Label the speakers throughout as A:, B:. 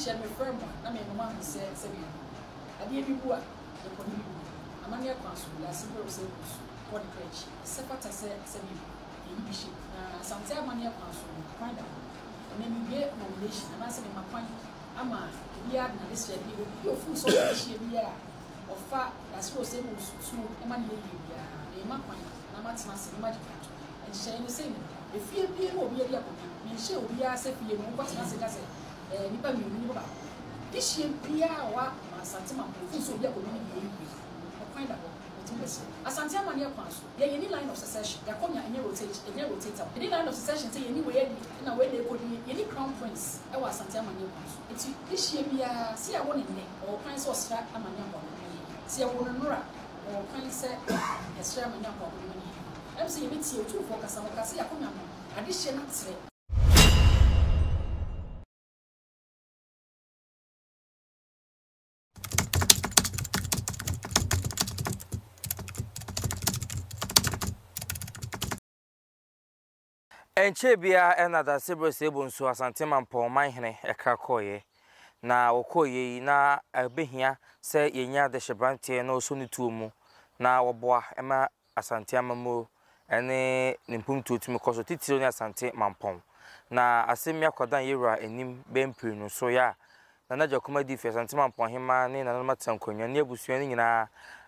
A: share me firm na me mama who say bi ade bi bu a e ko ni bi amane akwanso la simple say for the crèche sepata say bi e bi shi na asante amane akwanso find out na mi be nomination na say ma kwan ama bia na this year bi o fu so shi bia ofa that's what say mo so e ma ni bia e ma kwan na ma tina se ma dikato e share ni say e fie bi mo bia bia ko mi share obi a say fie mo ko tina se ka say nipa mi ni ba this year bia wa asante ma fu so bia ko ni bi e find out asante amani akwanso ye any line of succession ya konya enye rotate any line of succession say any way na we dey ko ni any crown prince e wa asante amani akwanso eti this year bia si ya won ne o kwan so sra amani akwanso si ya won nura o kwan se sra amani akwanso ni em say ye beti o tu focus am ka se ya konya no addition na tre
B: Enche bia enada sebro nso asante Mampon Mamponhene ekrakoye na okoye na ebehia se yenya de hyebrante na oso ne tuomu na woboa ema asante amamo ene nimpumtu tumi koso titiro ne asante Mampon na asemia kwadan yewura enim bempiri no so ya na naja komadi fi asante Mamponhema ne na matankonwa ne abusuan ne nyina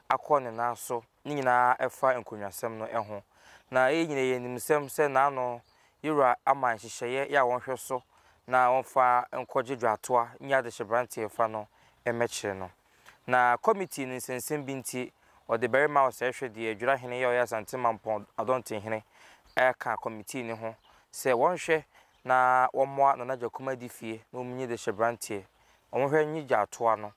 B: akọ na so ne nyina efa enkonwasem no eho na nyina yenimsem se na no yura ama hyehyeye ya wonhwe so na wonfa enkoje dwatoa nya de hyebrante fa no emekire no na committee ni sensem binti o de berima o sehwe de adwura hene ya asante Mampon adonte hene eka committee ni ho se wonhwe na womoa na naja komadi fie na omunye de hyebrante omhwe nyi dwatoa no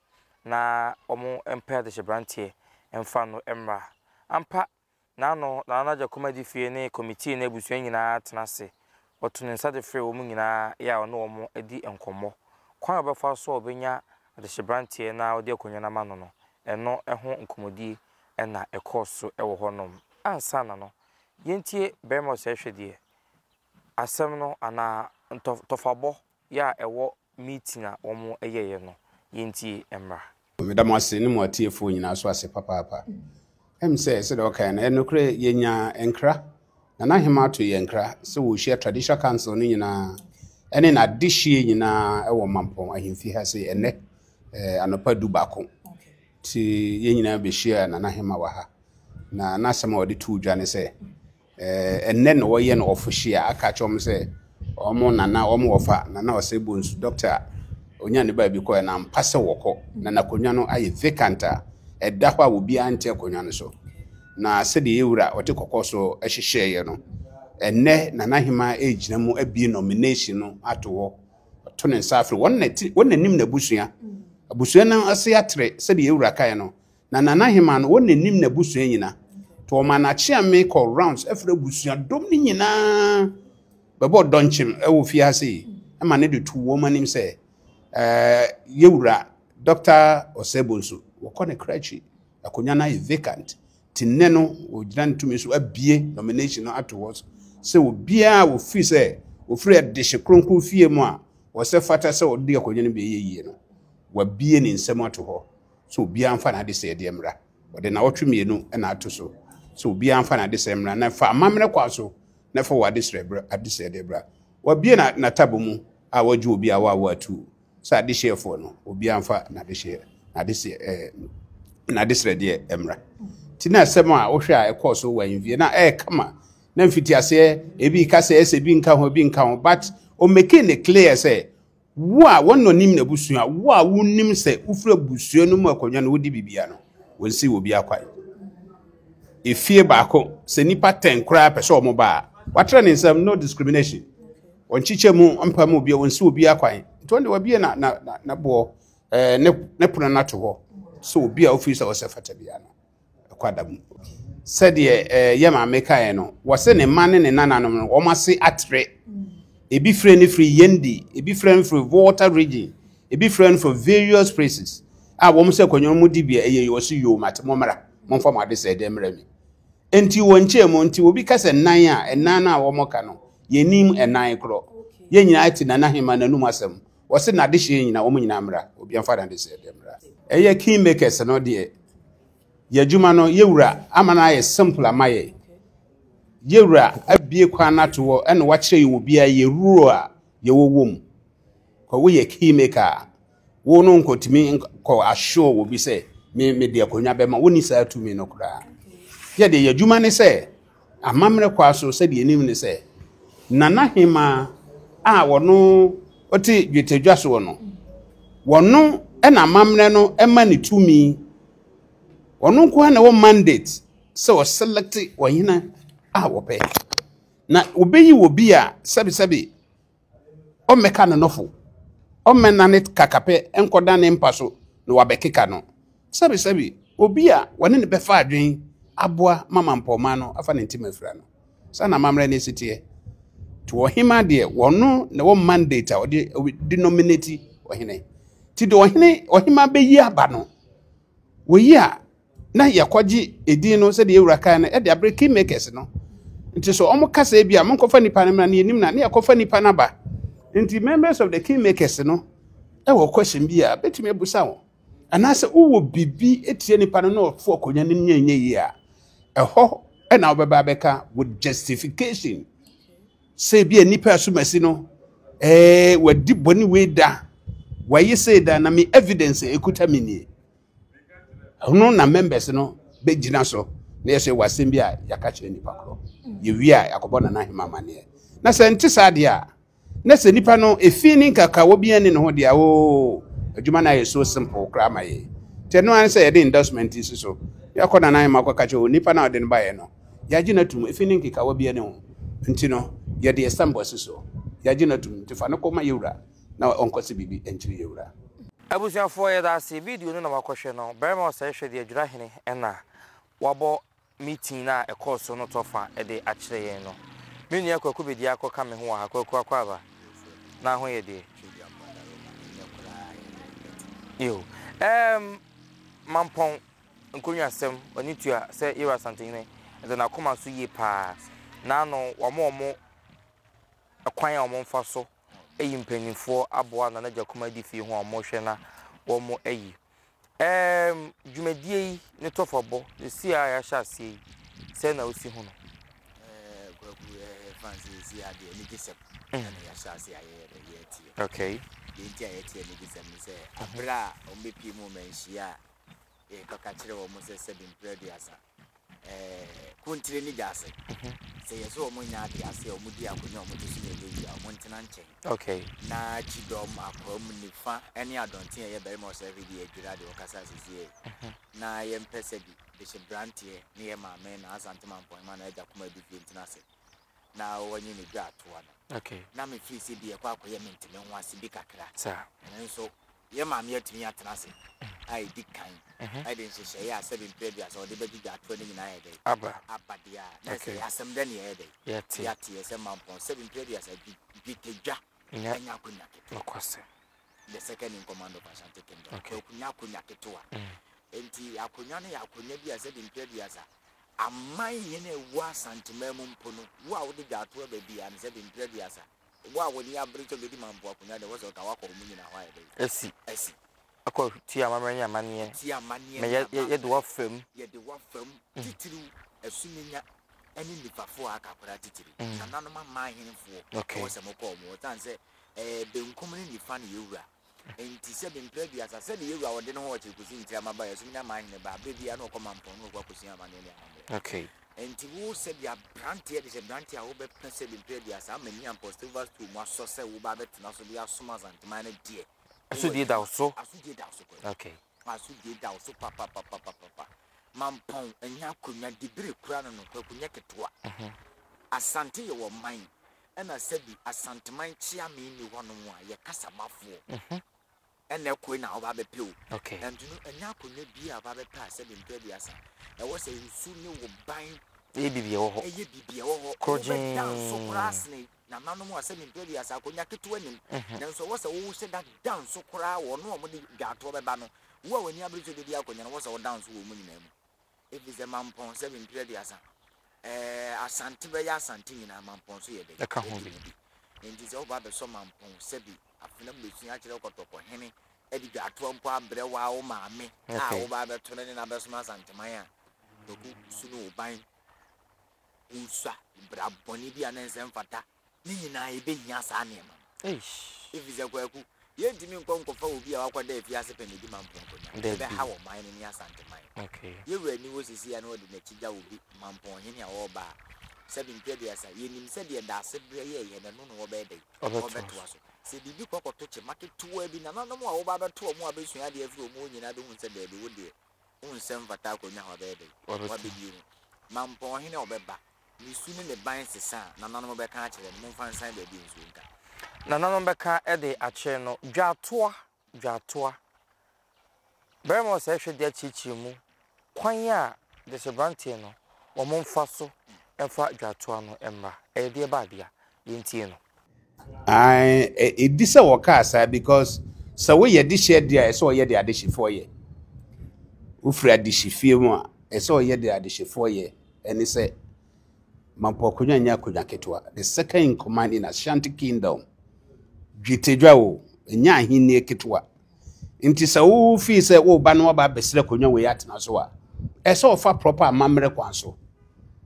B: na omo empa de hyebrante emfa no emra ampa na no na naja komadi fie ne committee na ebusuan nyina tenase otun nsa de free wo mu nyina ya ono wo edi enkomo kwan obefa so obenya de hyebrante na odi akonwa na mano no eno eho nkomodi na ekoso ewo honom ansa na no yentie bermo se hwedie asem no ana tofabo ya ewo meeting a wo eyeye no yentie emra
C: medam ase ne mo atiefo nyina so ase papa em se de okan na enokre yenya enkra na hema to yenkra se wo hia traditional council ni nyina ene na dihie nyina e wo Mampon ahemfi ha se ene anopa du bako ti ye nyina be hia na hema wa ha na nasema odi tu dwane se ene no wo ye no ofihia aka chom se omo nana omo wofa nana o se bonsu doctor onya ne ba bi ko na mpase woko na konwa no aye vacant eda hwa wo bi ante konwa no so na se de yewura ote kokoso ehyehyeye no enne na hema ejina mu abi nomination no ato to ne nsafre wonnanim na busua abusua na ase atre se de yewura kai no na hema no wonnanim na busua nyina to ma na chiame call rounds efre busua dom ni nyina bebo donchim ewo fi ase ama ne de tu wo manim se yewura Dr. Osebonso wokone krachi akonya na vacant tineno ogiran tumi so abie nomination no afterwards se obia wo fi se wo free de hye fie mu a wo se fata se odi akonya no be yeye no wa bie ni nsem ato ho so obia amfa na de se de mra ode na wotwemienu na ato so obia amfa na de se mra na fa amamre kwa so na fa wa de srebra ade se de bra wa bie na tabo mu a waju obia wa atu sa de hye fo no obia amfa na de hye na de sre de emra tina sema ohwe a ekoso wanvie na kama na mfiti ase ebi ka se ese bi nka ho but o make it clear say wa wonno nim na busua wa wonim se ufura busua no mu akonwa no wodi bibia no wonsi obi akwai efie baako se nipa 10 kra pese o mo ba watra ne nsam no discrimination onchiche mu ampa mu obi wonsi obi akwai ntonde wabie na bo ne puna na to ho so obi a ofisa o se fata bia no kwadam said yema meka no wose ne mane ne nananom no omase atre ebi free yendi ebi free water region ebi free for various places wom se kwanyo mu dibia wose yo mat momra momfa ma de se de mra mi enti wonche mo enti obi kase nan a enan na wo moka no yenim enan kro ye nyina ati na hema nanum asem wɔse na de hye nyina wɔn nyina mra obi amfa na de sɛ de mra ɛyɛ kingmakers no de yɛdwuma no yɛwura ama na ayɛ simple amaye yɛwura abie kwan na to wɔ ɛna wakyerɛ yɛ obi a yɛruro a yɛwɔ mu ko wo yɛ kingmaker wo no nkotimi ko assure wo bi sɛ me de akonya bɛma wo ni saa tumi no kra yɛ de yɛdwuma ne sɛ amamre kwa so sɛ de enim ne sɛ nana hema a wono oti dwetedwa so no wono ɛna amamre no ɛma ne tumi wono nko na wo mandate sɛ wo select ohina a wo pɛ na obeyi wo bi a sɛbi o meka no nofo o menane kakape enkoda ne mpa so na wabekeka no sɛbi obi a wone ne befa adwen aboa mama mpoma no afa ne ntima afira no sana mamre ne sitie to ohima de wono na wo mandate a ode denominate ohine ti de ohima beyi aba no wo yi a na yakwaji edin no se de ewura kan no e de abre kingmakers no nti so omo kasa e bia monkofa nipa ne na enim na yakofa nipa na ba nti members of the kingmakers no e wo question bia betime busa wo anase wo bibi etie nipa no na fo akonya ne nyanye yi a eho e na obeba beka with justification say bia nipa asumasi no wadi boni we da wayi say da na me evidence ekuta me ni no na members no begina so na yese wasem bia yaka kire nipa kro ye wi a yakobo na hema mane na se nti sade a na se nipa no efini kaka wo bia ne ho dia o adwuma na ye so simple kra ma ye te no an se ye de endorsement isi so yakoda na hema kwaka kire nipa na ode ne ba ye no ya gina tum efini kaka wo bia ne ho nti no ye de stambo so ya gina tum nti fa no koma yewura na onkosi bibi enchiri yewura
B: abusiafo ye da se video no na makohwe no berema o se hwe de adwura hene ena wabo meeting na e course no tofa e de akire yen no menu yakwaku bedi akoka me ho akwaku akwaba na ho ye de yo mampon nkonya asem oni tua se ira santene de na koma so ye pa na no omo akwan a omo mfa so eyi mpanyimfo aboa na na jakoma di fi ho omo hwe na omo eyi dwumadie ne tofobo si a ya sha se se na osi ho no
D: gwagu fancy si ade ni gisep na ya sha se aye ye
B: okay
D: yenti aye tie ni gisep ni se abra o mepi mu menhia kaka kire wo mo se se bin prediasa kuntire ni jase se yeso o mo nya ade ase o mo di akonya o mo tusu ne lewi o mo ntena nche
B: okay
D: na chidom akrom ni fa ene adonte ye bere mo se video adwira de o kasa sisi na ye mpese bi de she brantie ne ye ma me na asante Mampon ma na eja kuma bi ntina se na wonye ni dwa atoa no
B: okay
D: na me fi se bi e kwa akoye mentime ho ase bi kakra
B: sa
D: nso ye ma me atimi atena se ai di kan ai den se ya se bi previous o de be dwa atoa ni nyina ye de abadia na se asem de ne ye de ya tie se Mampon se bi previous bi tedwa enya kunya keto
B: okwase
D: the second in command of Ashanti Kingdom kunya ketoa enti akonya ne akonya bi ase bi previous amman yene wa santimemu mpono wa wo de gato ba bia ne se bi previous wa wo ni abrito be di Mampon akonya de wo so ka wakọ mu nyina wa ye de esi
B: akọ ti amamanya mane me ye de wa fam
D: titiru esunya eni nipafo akakora titiri na nanu ma hinfo wo se moko mo tan se benkum ni nifa ne yewura enti se be previous ase de yewura wo de no ho che kusi ntira maba ya sunya ma hin ba bia na okọ Mampon no kwa kusi amane ne
B: okay
D: enti wo se bia brantie de se brantie a wo be pese be previous amani am postivas to mo so se wo ba betina so bia soma zantima na die
B: asu die da so
D: okay asu die da so papa Mampon enya konya dibire kura no kwakunya ketoa asante ye wo man ena sebi asanteman chia me ni wono a ye kasamafo ena ko na oba be pe o
B: okay
D: entunu enya konya bi aba be pa sebi mpedi asa e wo se nsu ni wo ban
B: bibie wo ho
D: krojin dan so kura sne na nanom a sebi mpedi asa konya ketoa nim nanso wo se wo se da dan so kura wo no mo de gato be ba no wo wani abirito de dia konya no wo se wo dan so wo mu nyina mu if is a Mampon 7 period asa asante be ya asante nyina Mampon so ye de
B: ka ho bi
D: enti sɛ woba bɛsɔ mampɔn sɛbi afena mbɛsua akyerɛ kɔtɔkɔhene ɛde dwatoɔ mpo abrɛ wa wo maame a woba bɛto no ne na bɛsoma asanteman a dɔku su no wo ban usua bra bɔne bi a ne nsɛm fata ne nyinaa yɛbɛhia saa nneɛma ɛfi sɛ kwaku yɛntimi nkɔnkɔfa obi a wakɔda afiase pɛ ne di mampɔn konya bɛha wɔ man no ne asanteman yɛwura ni wɔ sisi a na wɔde n'akyi gya obi Mamponhene a wɔba sɛbi mpɛdeasa yɛnim sɛdeɛ daase berɛ yɛyɛ no no wɔbɛɛdɛ wɔbɛtoa so sɛ biribi kɔkɔto kye maketewa bi na nanom a woba bɛto ɔmo a bɛsua adeɛ afiri ɔmo nyinaa bɛhu sɛ daabi wo deɛ wo nsɛm fata akɔnya wɔbɛɛdɛ wɔbɛdie no Mamponhene a wɔbɛba ne su ne ne ban sesa a nananom bɛka akyerɛ no momfa nsan baabi nsuo nka
B: nananom bɛka ɛde akyerɛ no dwatoa bɛrima sɛ hwɛ de akyirikyiri mu kwan a de sebrantie no ɔmo mfa so ɛfa dwatoa no mmra ɛyɛ deɛ baadea yɛntie no
C: ɛdi sɛ wɔka asa because sɛ woyɛ de hyɛ deɛ ɛsɛ ɔyɛ de adehyefoɔ yɛ wofiri adehyefie mu a ɛsɛ ɔyɛ de adehyefoɔ yɛ ɛne sɛ Mamponhene nya akonya ketewa the second in command in Ashanti Kingdom dwetedwa wo nya ahenni ketewa nti sɛ wo fi sɛ wo ba no ba besere konya we atena so a ɛsɛ ɔfa proper amamre kwan so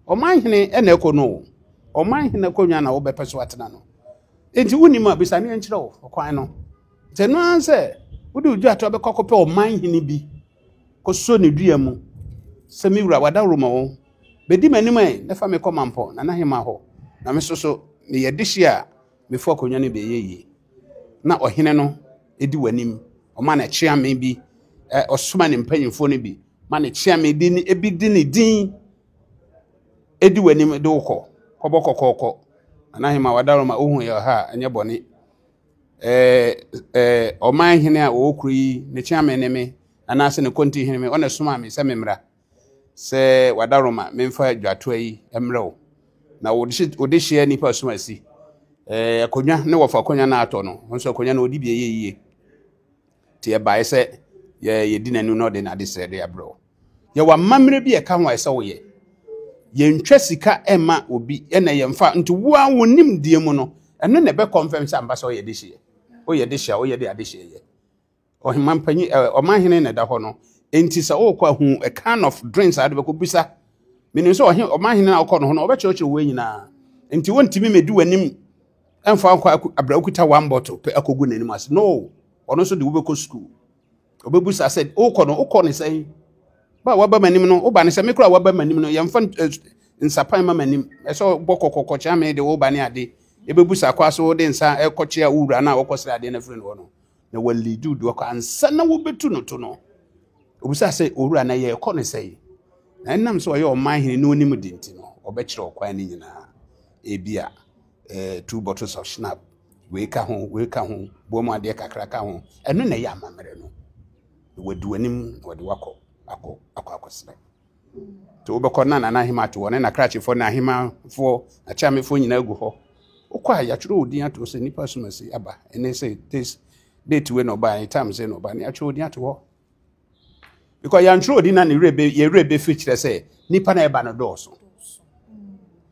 C: ɔmanhene ɛna ɛkɔ no ɔmanhene konya na wo bɛpɛ so atena no nti woni ma bisa ne nkyerɛ wo kwan no sɛ no ansɛ wode udwa ato bɛkɔkɔpɛ ɔmanhene bi kɔso ne dua mu sɛ mi wura wada roma wo bedi manim ai na fa me kɔ Mampon na hema hɔ na me so me yɛ dehye a me fo akonya ne bɛyɛyie na ɔhene no edi wanim ɔma na kyea me bi ɔsoma ne mpanyimfo no bi ma ne kyea me di ne ebi di ne din edi wanim de wokɔ kɔbɔkɔkɔkɔ na hema wada roma ohu yɛ ha ɛnyɛ bɔne ɔmanhene a wɔkuru yi ne kyea me ne me anaasɛ ne konti hene me ɔna soma me sɛ me mmra sɛ wadaroma memfa dwatoa yi emrɛw na wode hye nipa soma si akonya ne wɔfa akonya na atɔ no nso akonya na odi bi yeye te e bae sɛ ye di nanu no de na de sɛ de abrɛw ye wa mamre bi e ka ho ɛsɛ woyɛ ye ntwa sika ema obi na ye mfa nti wo a wonim die mu no ɛno na be confirm sɛ amba sɛ oyɛ de hye oyɛ de hye oyɛ de ade hye ye ɔhema mpanyi ɔmanhene na da hɔ no enti sa okwa hu a kind of drinks ade beko bisa menim so ɔmanhene na okɔ no ho no obɛkyerɛkyerɛ wo nyina enti wontimi medi wanim ɛmfa akɔ abrakuta one bottle pe akogu nanim ase no ɔno so de wobɛkɔ school obebusa said okɔ no okɔ ne sɛn ba waba manim no oba ne sɛ mekura waba manim no yɛmfa nsapan ma manim ɛsɛ bɔkɔkɔkɔ kyɛ me de wo ba ne ade ebebusa kwa so de nsa ɛkɔkye a wura na wɔkɔsra ade na firi no no na walidu do akɔ ansa na wobetu no to no obusa sɛ owura na yɛ kɔ ne sɛ na nnam so ɔyɛ ɔmanhene no onim dinti no ɔbɛkyerɛ ɔkwan ne nyinaa ebia 2 bottles of schnapps we ka ho bomu ade kakra ka ho ɛno na yɛ amamere no wadu anim wode wakɔ akɔsrɛ to wobɛkɔ na hema to wɔne na krachefo na hema fo na chamefo nyinaa gu hɔ wokɔ a yɛatwerɛ odin ato sɛ nipa somasi aba ɛne sɛ this date we no ba time say no ba ne atwerɛ odin ato hɔ because yantwerɛ odin na ne rebe fi kyerɛ sɛ nipa na ɛba no dɔɔso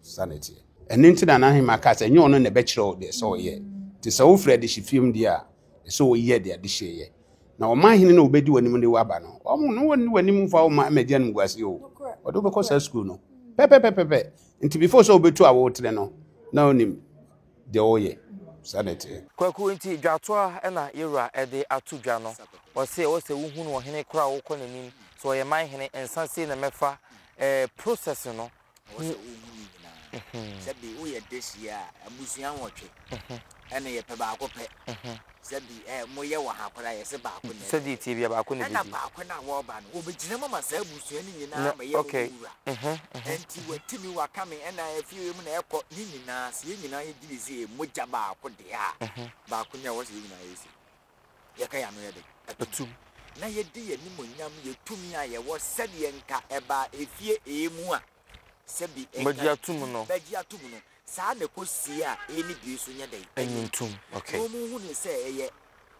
C: sanity ɛne nti na hema ka sɛ nyɛ ɔno na bɛkyerɛ de sɛ ɔyɛ te sɛ wo frɛ de hyefiem de a sɛ ɔyɛ de ade hyeyɛ na ɔmanhene na obedi wanim de waba no ɔmo no woni wanim fa ɔma media no guase o ɔdo bɛkɔ sa school no pɛpɛpɛpɛ nti before so obetu a wo tere no na onim de ɔyɛ sanity
B: kwaku nti dwato a na yewura ɛde ato dwa no ɔse wohu no ɔhene kora wo kɔ nanim so ɔyɛ manhene ensa sei na mɛfa process no
D: Sabi we this year, a museum watch. And a tobacco pet. Sabi, Moya Wahapra, a sabaco.
B: Said the TV about Kuna
D: Warban, who be General myself, Musuani,
B: okay.
D: And you were Timmy were coming, and I feel him in airport, Nina, seeing I did see Mujaba put the air. Bakunia was even easy. Yakayam ready. A 2. Now you dear Nimunyam, you to me, I was Sadianka eba if ye a mua. Sebi
B: Bajia tumuno
D: saa ne kosia eni bi so nya dai
B: entum okay
D: mo mu ne se eye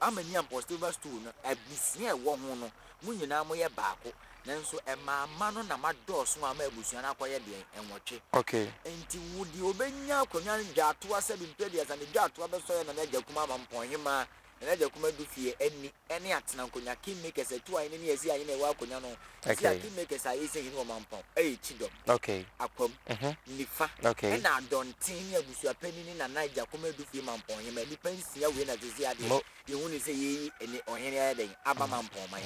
D: amani impossible stool no abisia wo ho no mu nyina mo ye baako nanso ema no na madoso ama abusua na akoye de enwoche
B: okay
D: enti wudi obenya akonya ndwato asa bi mpedi asa ne dwato abeso na naja kuma Mamponhene na naja kuma du fie eni atena nkonya kingmakers atu ayi ne yesi ayi na ewa akonya no esi kingmakers ayi se hinu Mampon chidom
B: okay
D: akwam nifa
B: okay
D: na adontin ne abusua panini na naja kuma du fie Mamponhene ni pensia we na zezi ade yehu ni se yi eni ohene ya den aba Mampon man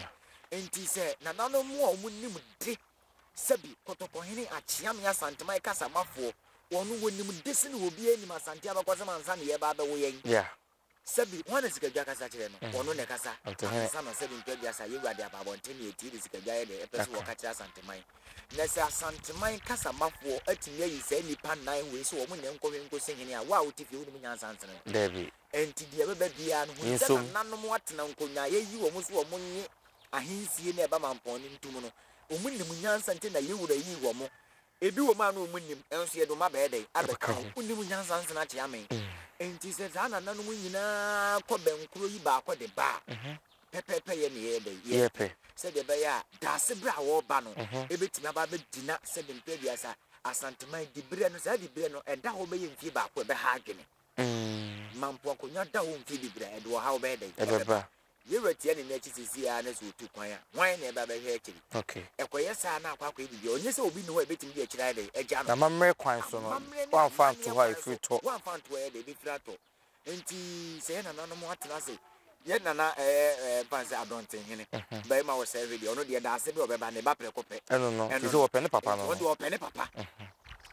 D: enti se na nano mu a omunim de sabi kotokohene achiam ya santima kasa mafo wonu wonim de se ne obi anim asante abakwasa mansa ne ye ba be wo yen
B: yeah
D: sabi wana sikadwa kasa kire no wono ne kasa asa no sabi mpedi asa ye wade ababonte ne etiri sikadwa ye de epese wo kachira santima na se asantima kasa mafo atimi ayi se nipa nan we so wo mu ne nkohwe nkosi hene a wa otifi wonim nyansa nsene
B: David
D: enti de bebe bia no hu na nanom watena nkonya ye yi wo mu so wo mu nye ahinsie na eba Mamponhene ntum no omunim nyansa nte na yewura yi wo mo ebi wo ma na omunim enso ye do ma be dey abeka omunim nyansa nse na che amen enti se za na nanom nyina ko benkuro yi ba ko de ba pepepe ye ne ye dey ye pe se de be ya da se bra wo ba no ebetimi aba be dina se de mpedi asa asanteman di bre no se di bre no eda ho be ye mfi ba ko be ha adwene Mampon ko nya da ho mfi di bre edo ha wo be dey ebeba ye retie ne na chisisi ya na so tu kwan a wan na eba be hwe akiri
B: okay
D: ekoye sa na akwa ebi onye se obi no ho ebetimi bi akira de eja no
B: na mamre kwan so no wan fan to ha ifri to
D: wan fan to ye de bi fra to enti se na no mo atena se ye na panse Adontenhene ba ma wo se video no de da ase bi obeba ne ba prekope
B: eno no ti se wo pe ne papa no
D: wo de wo pe ne papa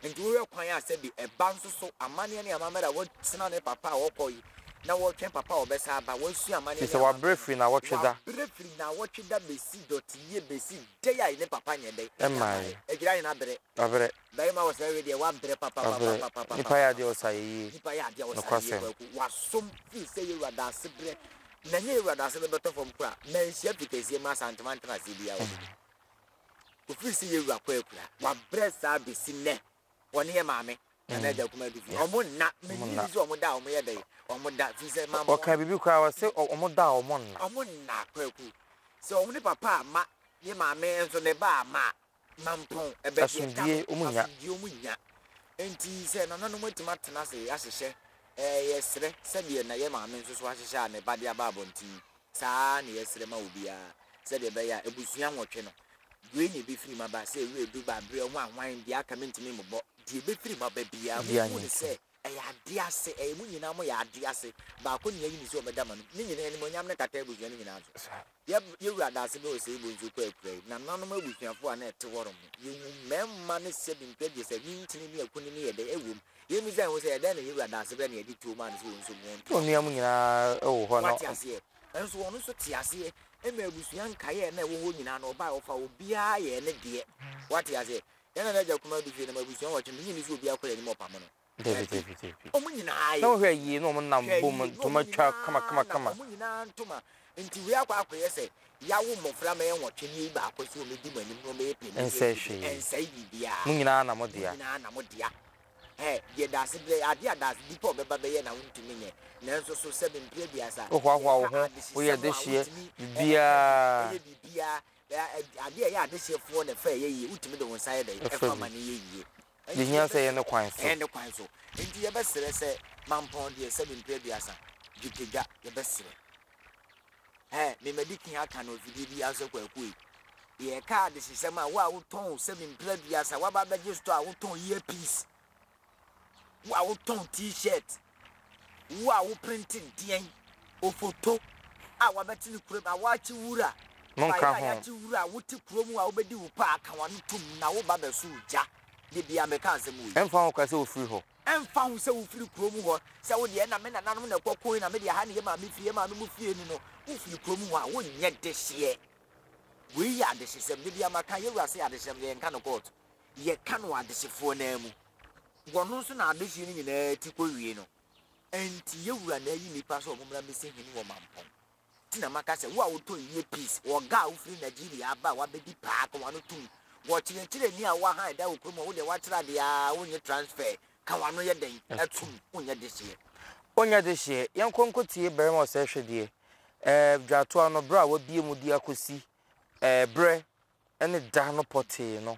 D: enti wo kwan a se bi eba nso so amane ne amamera wo tena ne papa wo koyi na wo twen papa obesa ba wo su amane
B: ne se wa brefri na wo tweda
D: brefri na wo tweda besi dotiye besi dey ai ne papa nyede
B: emai
D: egira ina bere
B: abere
D: dai ma wo say we wa bere papa
B: nipa ya de osayi
D: nipa ya de osayi wa som fi say you da se bere na nye you da se be beto from kura na nsia pitezi ma santima ntana se bia wo ko fi say you akwa kura wa bere sa besi ne woni ye maame na da kuma du fi omo na me ni zo omo da omo ye dey omo da fi se mama
B: o ka bibi kwa wa se omo da omo
D: na kwaku se omo ni papa ma ye maame enso ne ba ma Mampon ebe
B: asundie omunya
D: enti se na nanu matima tena se ahihye yesre se de na ye maame nso so ahihye ne ba de ababonti saa ne yesre ma obia se de be ya ebusua nwotwe no we ne be firi ma ba se we du ba bre ho anwan bi aka mentimi mbọ di be firi ma ba bia mo ne se ya de ase mu nyina mo ya de ase ba ko ne yi ni so obeda ma no ni nyina ni mo nyam ne kata ebusua ni nyina so ye wura da ase be o se ibunzu kwa akura na nanom abusuafo a na ete worom ye memma ne se bi mpedi se ni ntini ni akuni ni ye de ewum ye mi zan wo se ye de na ye wura da ase be na ye di tu ma ne so nso mo
B: oni am nyina ewo ho no
D: enso wono so ti ase ema abusua nkaye na ewo ho nyina na oba ofa obia ye ne de wati ase ye na ja kuma du fi na abusua wo chim ni so obia kwere ni mo pamo no
B: David
D: omo nyina aye
B: na wo hwe yi no mo nam bom to matwa kama
D: omo nyina ntoma nti we akwa yese yawo mofra ma enwotwe ni ba akwese o medi manim no me pe ensai bibia
B: mu nyina na mo dia
D: ye da se ble ade ada se dipo beba be ye na wontumi nye nanso so se bempie bia sa
B: o hwa wo ho wo ye de hye bibia
D: ade ye ade hyefo na fa ye yi utumi de wonsa ye da e fa ma ne ye yi
B: de hia se ye ne kwan
D: so nti ye be sere se Mampon de se bempie bia sa jikega ye be sere me mediki aka no video bi aso kwaku ye ka de sisema wa wuton se bempie bia sa wa ba beje store wuton earpiece wa wuton t-shirt wa wu printing dien o photo a wa beti ni kuro a wa chi wura
B: monka ho
D: ya chi wura wuti kuro mu a wo bedi wo pa aka wa tum na wo ba be so ja de bia me ka asem wo
B: emfa ho kwa se wo free ho
D: emfa ho se wo free kuro mu ho se wo de na me na nanom na kwakon na me de ha ne ye ma me fie ma no mu fie ni no wo free kuro mu a wo nye de hye we ya de hye de bia maka ye wura se ya de hye ye nka no court ye ka no ade hyefo na mu wono so na ade hye ni nyina ti ko wie no enti ye wura na yi nipa so omumra mesi hini wo Mampon tina maka se wo to ye peace wo ga wo free Nigeria aba wa bedi pa ka wano tum wo chire ni a wa han da wo kromo wo de wa tira de a wo nye transfer ka wano ye den atum onye de hye
B: yan konkotie berema o se hwede dwato ano bra wa bie mu di akosi bre ene da no pote no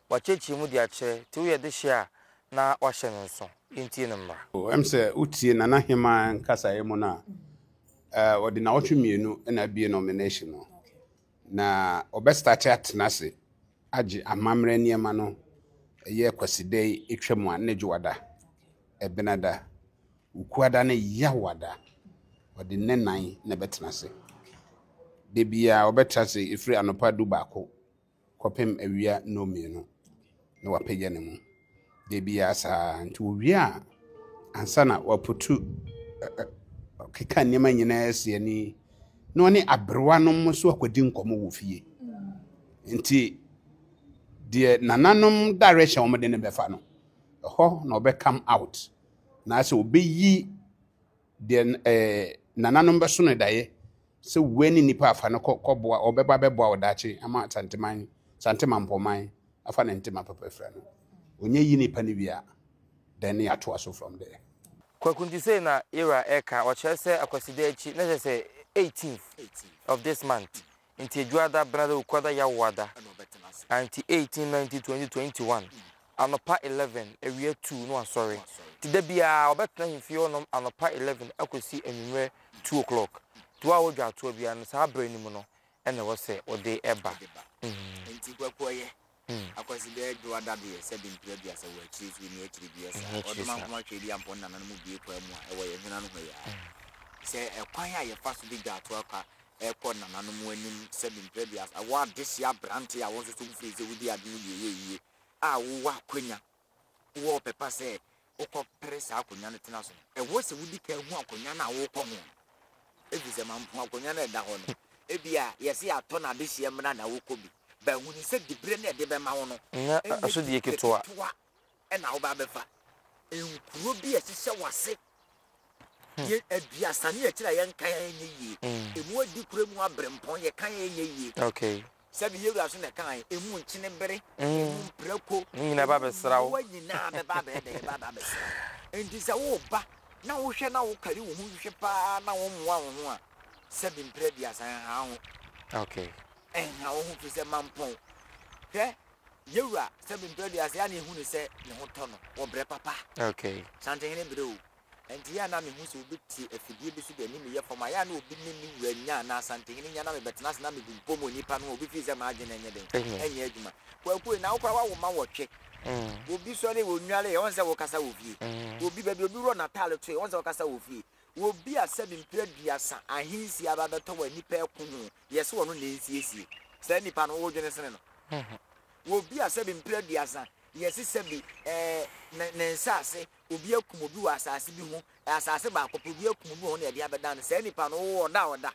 B: wachechi mu dia che ti wo de hia na wahye no so enti ne mra
C: em se utie nana hema nkasa yemu na wodi na wotwe mienu na bie nomination no na obestart atnase agi amamre niema no ye kwasidei etwam a ne dwada ebenada ukuada ne yawada wodi ne nan na betnase de bia obetrase ifri anopa du baako kopem awia no mienu na wapegya ne mu de bia sa nti owia ansa na waputu keka niema nyina asiani no ne abrewa no mo so akwadi nkomo wo fie nti de nananom direction mo de ne befa no ho na obe come out na se obeyi de nananom be so no daye se weni nipa afa no koboa obeba beboa odachi ama santeman Mamponhene afa na ntema papa fra no onye yi nipa ne bia then ya to aso from there
B: kwakunti say na era eka o chese akwaside achi na say 18th of this month inti ejuada brother ukwada ya wada anti 18 90 2021 anopa 11 area 2 no sorry ti da bia obetna himfio no anopa 11 akosi enwere 2 o'clock to a wodwa to bia no sa brani mu no ene wo se ode eba
D: enti kwakoye akwaside ejuada de se bin bia se we chief we ni etri bia se oduma kuma twedi ampon na mu bie kwa mu a ewo ye hina no ya se ekwan a ye fa so bi ga to aka ekọ na nanom anim se bin bia awa disia brante a wo so so free se wudi ade mu ye a wo akonya wo pepa se ukọ presa akonya no tena so wo se wudi ka hu akonya na wo kọ ho ebize Mampon akonya na da ho no ebia yesi ato na de hie mra na wo kọ bi ba hu ni se dibre na de be ma wo no
B: aso die ketoa
D: e na wo ba be fa enkuro bi esise wase ye adua sane ye kira ye nkan ye yi emu adi kure mu abrempon ye kan ye yi
B: okay
D: sabi ye wura so na kan emu nchine bere emu preko
B: nyina ba besrawo
D: wo nyina be ba be de ba be sra enti se wo ba na wo hwe na wo kari wo hu hwe pa na wo mwa wo ho a sabi mpre san ha ho
B: okay
D: ha wo hu fi se Mampon he ye wura sabi mpre ya na hu ni se ne ho to no wo bre papa
B: okay
D: Mamponhene bre o enti ya na me hu se obeti afidie bi so de ni me ye foma ya na obi ni wanya na Mamponhene nya na me betena se na me bumpomo nipa no obi fi se ma agye na nye den enye adwuma kwaku na wo kwa wo ma wotwe obi so le wo nwale ye won se wo kasa wo fie obi ba bi obi ro na tale to ye won se wo kasa wo fie obi a se bi mpre duasa ahinsi aba beto wa nipa ekunu ye se wo no na nsiesie se nipa no wo dwene sene no obi a se bi mpre duasa yes sebi na nsase obi akum obi wa asase bi ho asase ba akopọ obi akum obi ho na dia beda no se nipa no wo oda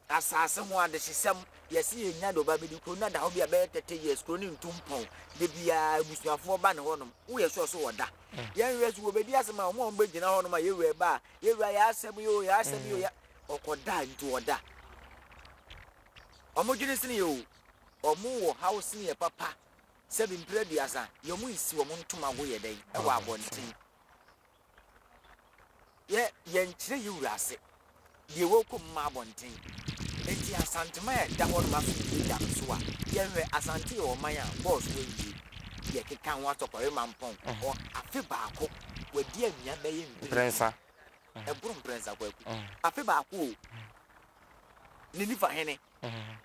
D: asase ho ade hysem yes ye nya do ba be di ko na da ho bia be 30 years ko ni ntumpon de bia busuafo ba ne ho no wo ye so oda ye nwe so obedi asema mo mbe gina ho no ma ye we ba ye we ya asem yo ya okoda ntu oda omo gine sine yo omo wo house ne papa sebi mpre duasa yo mu isi wo ntoma go ye den e wa abonten ye nkyire yiwurase ye wo ko ma abonten enti asantema ya da ho ma so da so a ye hwe asante yo man ya boss we yi ye keka ho atokore Mampon o afi baako wadi anua be ye
B: prensa
D: e buru prensa kwa ku afi baako ni nifa hene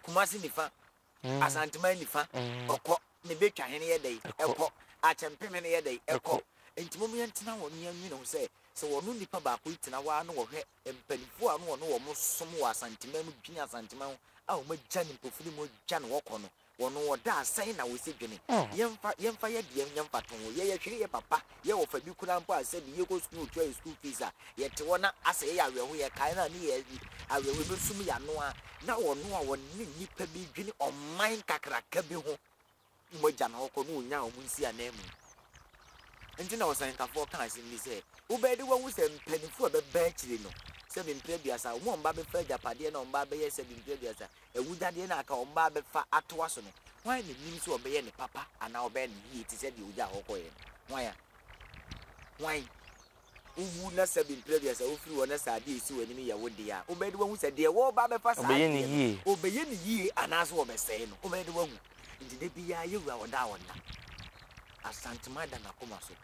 D: kumasi nifa asantema nifa okọ ne betwa hene ye dai ekọ achempem ne ye dai ekọ enti mo yentena wo ne yanwi no se wo no nipa ba ko itina wa no wo hwe empanifo a no wo mo som wa santima mu dwina santima a wo magya ne pofuli mo gya ne wokọ no wo no wo da asan na wo se dwene yemfa ye de yemfa ton wo ye hwere ye papa ye wo fa bi kura mpo ase bi ye go school twa school fees a ye te wona ase ye awe ho ye kai na ne ye awe we be sum ya no a na wo no a wo ne nipa bi dwene oman kakraka bi ho mo gya na wokọ no nya o mu nsi anemu enti na wosan kafo kan asim ni se wo be de wo se mpanifo be ba chire no se bi mpre biasa wo mba be fa japade na mba be ye se bi mpre biasa ewudade na aka mba be fa atoa so no wan ne nim so be ye ne papa ana obe ne yi ti se di uja hokọ ye wan uwu na sebi previous ofiri wona sade isi wani mi ya wodi a obedi wahu se de wo ba be fa sa obeye ni yi anaso obesey no obedi wahu nti de bia yewura woda wona asantuma da na koma so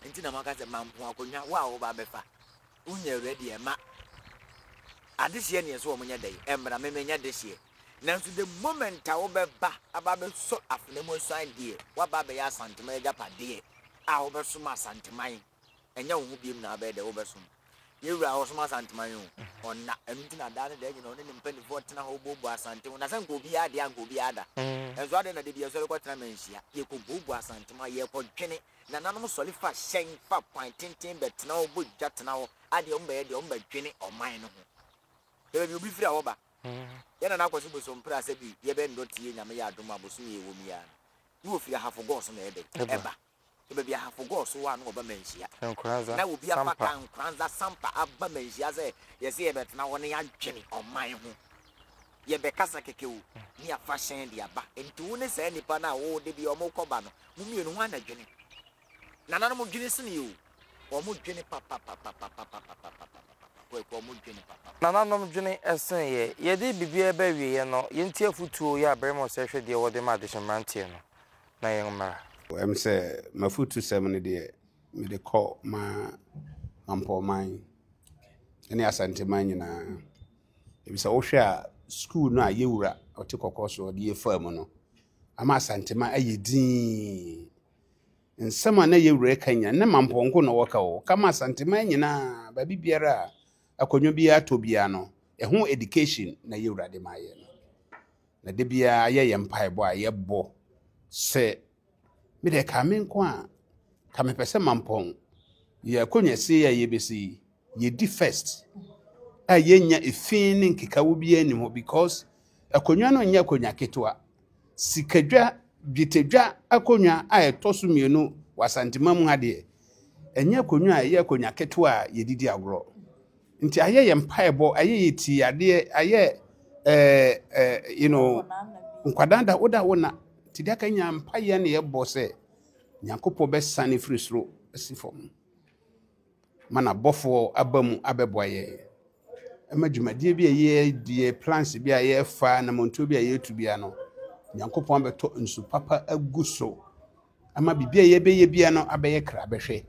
D: nti na maka se Mampon akonya wa wo ba be fa unye ready e ma adehye ne so omunya dai embra memenya dehye nanso the moment a wo be ba aba be so afnemo so ide wa ba be ya asantuma ya pade a wo be so ma asantuma enya wo biem na aba de wo be so yewura wo so ma asantuma yo onna enu na da ne de nyina one ne mpani fo tena ho bobu asantuma na san ko bi ade an ko bi ada enzo ade na de bi so ko tena manhia ye ko bobu asantuma ye ko twene na nanom soli fa shen fa point tintin betena wo bo jatena wo ade omba ye de omba twene oman no ho ye bi obi firi a wo ba ye na akwasi bo so mpra se bi ye be ndotie nyame ya adom aboso ye wo mi ya wo firi hafo go so na ye de eba ye be hafo go so wa no oba manhia na obi afa kan kranza sampa aba manhia ze ye se ye betena wo ne ya twene oman ho ye be kasa kekewu ni afa shen de aba enti wo ne se nipa na wo de bi omo koba no mu mienu ho anadwene nana mo dwene sene yo o mo dwene papa ko mo dwene papa
B: nana no dwene esen ye de bibia ba wiye no ye ntia futuo ya bremo se hwe de wo de ma de shemrantie no na ye ngma
C: em se mafutu sem ne de me de call ma Mamponhene ene asante man nyina e bi se wo hwe a school no a yewura o te kokoso de ye fam no ama asante man ayedin nsema na yewure kanya na Mamponko no woka wo kama asantema nyina ba bibiara akonyo bia to bia no ho education na yewura de maye no na de bia ye mpaebo a ye bo se me de kamenko a kame pese Mampon ye akonya se ye besi ye di first a ye nya efin nkeka wo bia ni ho because akonyo no nya akonya ketwa sikadwa bitedwa akonwa a etoso mienu wasantima mu hade enye akonwa a ye akonwa keto a yedidi agro nti aye ye mpaebo aye yeti ade aye nkwadanda oda wona tidaka nya mpaye na ye bose nyakopo be sane frisro asifom mana bofo abamu abeboye amadwumadie bi ye die plans bi aye fa na monto bi aye tubia no Nyankopon beto nsu papa aguso ama bibia ye beye bia no abeye kra behwe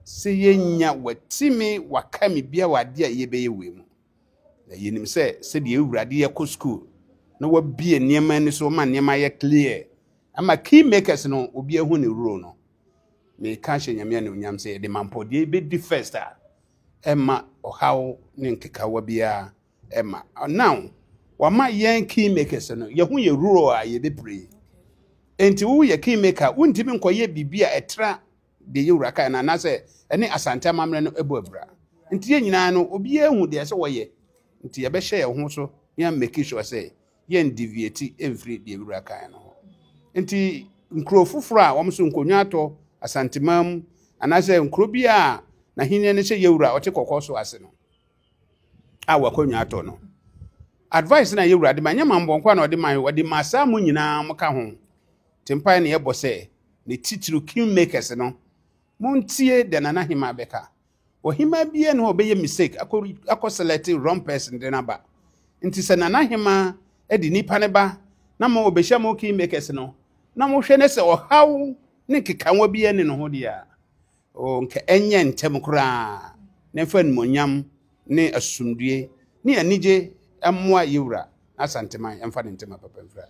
C: se yenya watimi wakami bia wade a ye beye wemu na yenim se de ewurade ye ko school na wabie niema ni so ma niema ye clear ama key makers no obi ahu ne ruro no me ka hye nyame ne onyam se de Mampon de be di first a ema ohaw ne nkekawa bia ema now wama yen key makers no ye hu ye ruro a ye be pray enti wo ye key maker wontimi nkoye bibia etra de yewura kan na na se ene asante amamre no ebu abra nti ye nyina no obi ehu de se wo ye nti ye be hye ye ho so ya make sure say ye deviate every de yewura kan no nti nkro fufuro a wo so nkonwa ato asante mam ana se nkro bia na hinne ne hye yewura o te kokoso ase no a wakonwa ato no advice na yewura de manya Mamponko na ode man ode masa mu nyina mka ho tempai na yebo se ne titru king makers no montie de nana hima beka o hima bie no obeye mistake akọ select wrong person de naba nti se nana hima e di nipa ne ba na mo obehia mo king makers no na mo hwe ne se o haw ne kekanwa bie ne no ho dia o nke enye ntem kura ne fan monyam ne asumdue ne anije amwa yewura asanteman emfa ne ntema papa mfra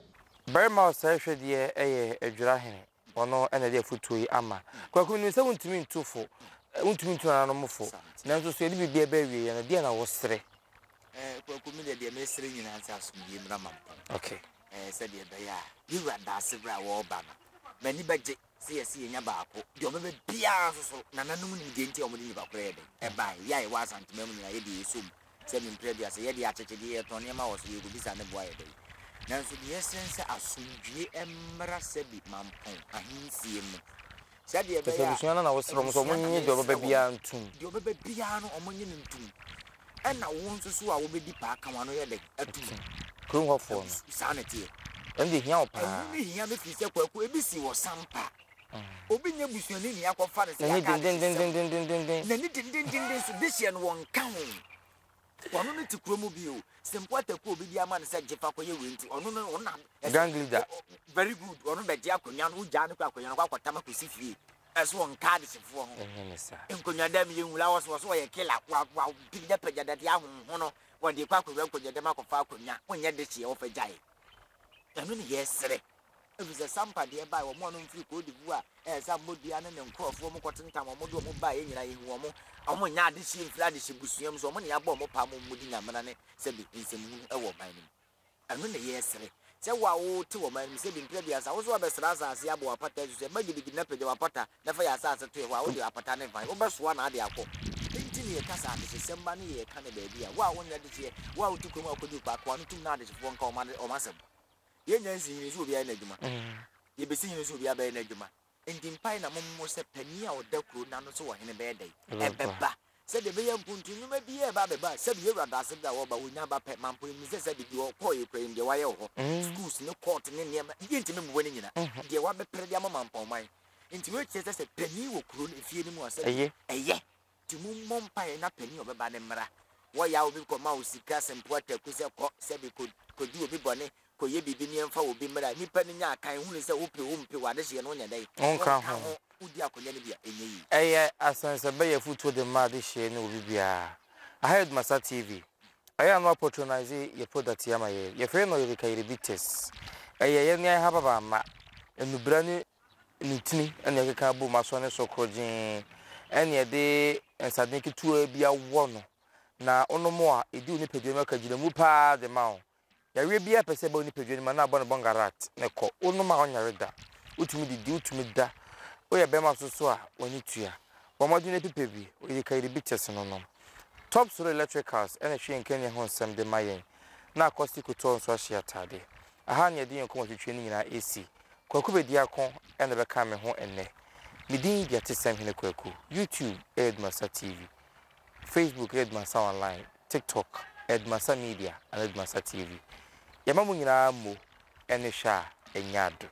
B: Berma say hwede eye adwura hene ono ene de futuo yi ama kwaku ni se wontumi ntufo wontumi ntuna no mofo nanso so edi bibia ba wie na de na wo sere
D: kwaku mi de me sere nyina ansa asumdie mra Mampon
B: okay
D: se de be ya yewura da sebra wo ba no mani baje se yesi nya baako de obebe bia so nananum ni de nti omode ni bakora ye de e ba ya ye wa asantemam nyina ye de yesum se mi mpre se ye de achechede ye to ne ma wo so ye gubisa ne boa ye de nanso de yesense asundwie emra se bi Mampon ahinsie mu se de be ya
B: se na wo sero so monye de obebe bia ntum
D: de obebe bia no omonye ne ntum ena wo nso so a wo be di pa aka wano ye de atum
B: krum hofo no
D: sanity
B: ndi hia opa
D: ndi hia be fi se kwaku ebisi wo sampa obi nye busuani ni akɔfa ne sɛ aka na ni din so this year no won kan ono no ti kuro mu bi o simple ataku obi di ama ne sɛ jefa kɔyɛ wenti ono no ona
B: gang leader
D: very good ono be dia akonya no gya ne akonya no akɔtama kɔsi fie ɛso on card sefo ho nkonya dam ye nwula wo so yɛ kila wa pigya pagya da dia ho no wo de kwa akonya dam akɔfa akonya wonyɛ de hye wo fa gyae ɛno ne yɛ sere ebise sampa de ba wo mo no mfiri ko divu a sa modua ne nkrofo mo kɔtentam mo do mo ba ye nyina ye hu mo nya de hye mfiri de hye busuam so mo ne aba mo pa mo mudi nyamana ne sɛ bi nsɛmu ɛwɔ ban nim ɛno ne yɛ sere sɛ wa wo te wo man sɛ bi mpɛ bia sa wo so abɛsra asase abo apata sɛ magidi na pɛgya apata na fa ya asase to wa wo de apata ne van wo bɛsoa na ade akɔ nti ne yɛ kasa ade sɛ mba ne yɛ ka ne baabi a wa wo nya de hye wa wo tukom akɔdi kwa kwa no tum na ade fo nka o masɛm ye nya nsi so bia na adwuma ye besi hin so bia bɛ na adwuma nti mpai na mommo sɛ pani a oda kuro na no so wɔ hene bɛ dai ɛbɛba sɛ de bɛyɛ mpuntu nnwuma bi yɛ ba bɛba sɛ bi yɛwura da asɛm da wɔ ba wonya ba pɛ Mampon mi sɛ de bi wɔ kɔ yɛ kura ndi wayɛ wɔ schools ne court ne nneɛma yɛ ntimi mbo ne nyina deɛ wabɛpere de ama Mampon man nti we kyerɛ sɛ pani wɔ kuro ne fie ne mu asɛ ɛyɛ ti mu mmɔ mpai na pani ɔbɛba ne mmara wɔ ya obi kɔ ma wo sika sempo ataku sɛ kɔ sɛ bi kɔdi obi bɔne koye bibi ni emfa obi mra nipa ni nya kan hu ne se wo pe wade hye no nya dai
B: onka ho
D: udi akonya ne bia enyi
B: eye asanse be ye futu de ma de hye ne obi bia ADUMASA TV aya no patronize ye product ya ma ye fe no ye ka bites eye ne ha baba ma enubra ni nitini ene ye ka bu ma so ne sokrojin ene de ensadin kitu bia wo no na onomo a edi oni pedwe ma ka gina mu pa de ma o yawe bia pese ba oni pedwe ma na abɔ ne bongarat ne kɔ onoma onyare da utumi didi utumi da o ye be ma so a oni tua wo mɔdi ne pepe bi o ye ka bites no no top solo electricals ene hwe nkenya ho nsɛm de ma yɛn na acoustic to nso ahye atade aha ne de yɛn kɔmɔ twetwe ne nyina AC kwaku be dia ko ene be ka me ho enne midin dia te sɛm hene kwaku YouTube ADUMASA TV Facebook ADUMASA online TikTok ADUMASA media and ADUMASA TV yamamu nyina mo ene hwa enyado